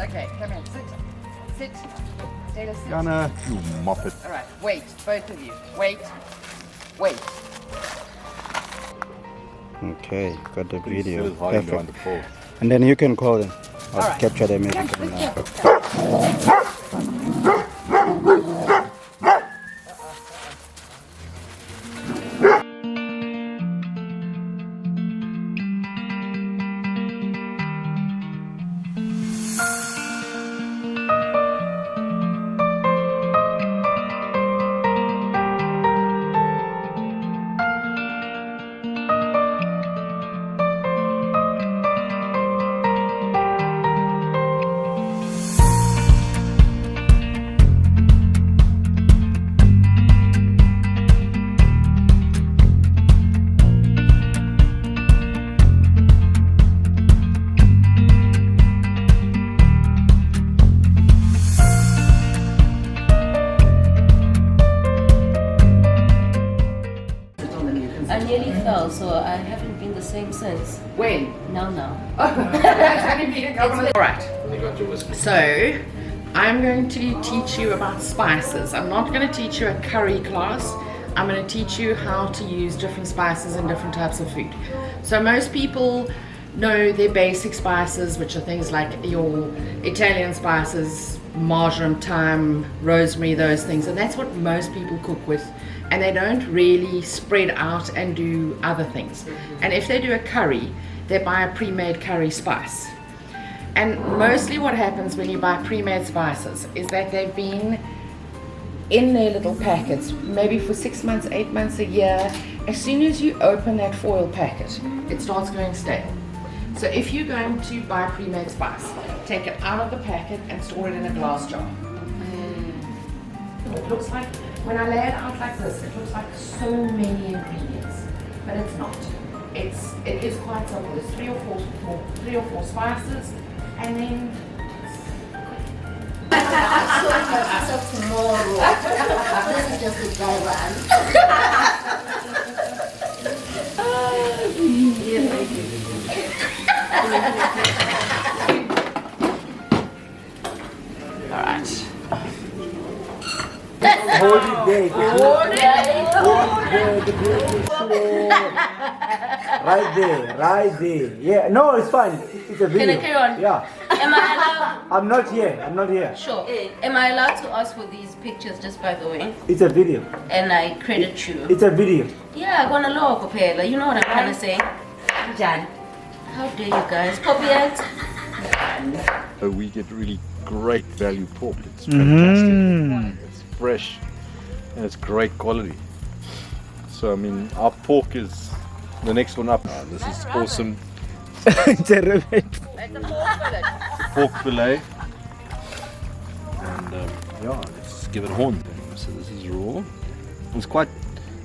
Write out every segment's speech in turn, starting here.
Okay, come in. Sit. Sit. Taylor, sit. Jana, you muppet. All right, wait, both of you. Wait. Wait. Okay, got the video. Still hiding behind Perfect. the pole. And then you can call them. I'll All right. capture them. I nearly fell, so I haven't been the same since. When? Now. That's only been a couple of... All right. So, I'm going to teach you about spices. I'm not going to teach you a curry class. I'm going to teach you how to use different spices in different types of food. So most people know their basic spices, which are things like your Italian spices, marjoram, thyme, rosemary, those things. And that's what most people cook with. And they don't really spread out and do other things. And if they do a curry, they buy a pre-made curry spice. And mostly what happens when you buy pre-made spices is that they've been in their little packets, maybe for 6 months, 8 months, a year. As soon as you open that foil packet, it starts going stale. So if you're going to buy pre-made spice, take it out of the packet and store it in a glass jar. It looks like, when I lay it out like this, it looks like so many ingredients, but it's not. It is quite simple. There's three or four spices, and then So tomorrow. This is just the dry all right. Hold it there. Right there. Yeah, no, it's fine. It's a video. Can I carry on? Yeah. Am I allowed? I'm not here. Sure. Am I allowed to ask for these pictures just by the way? It's a video. And I credit you. It's a video. Yeah, I'm gonna log Pela. You know what I'm trying to say? Jan. How dare you guys? Copyright. We get really great value pork. It's fantastic. It's fresh and it's great quality. So I mean, our pork is the next one up. This is awesome. It's a rabbit. It's a pork fillet. Pork fillet. And yeah, let's give it a horn. So this is raw. It's quite,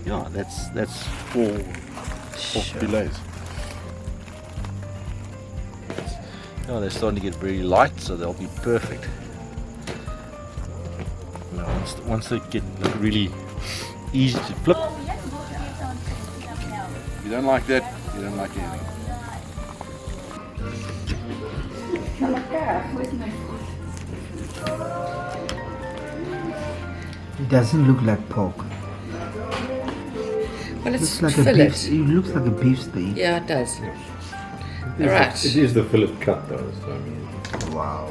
yeah, that's 4 pork fillets. Yeah, they're starting to get very light, so they'll be perfect. Now, once they get really easy to flip. If you don't like that, you don't like anything. It doesn't look like pork. Well, it's Looks like a fillet. beef. It looks like a beef steak. Yeah, it does. All right. It is the fillet cut though, so I mean. Wow.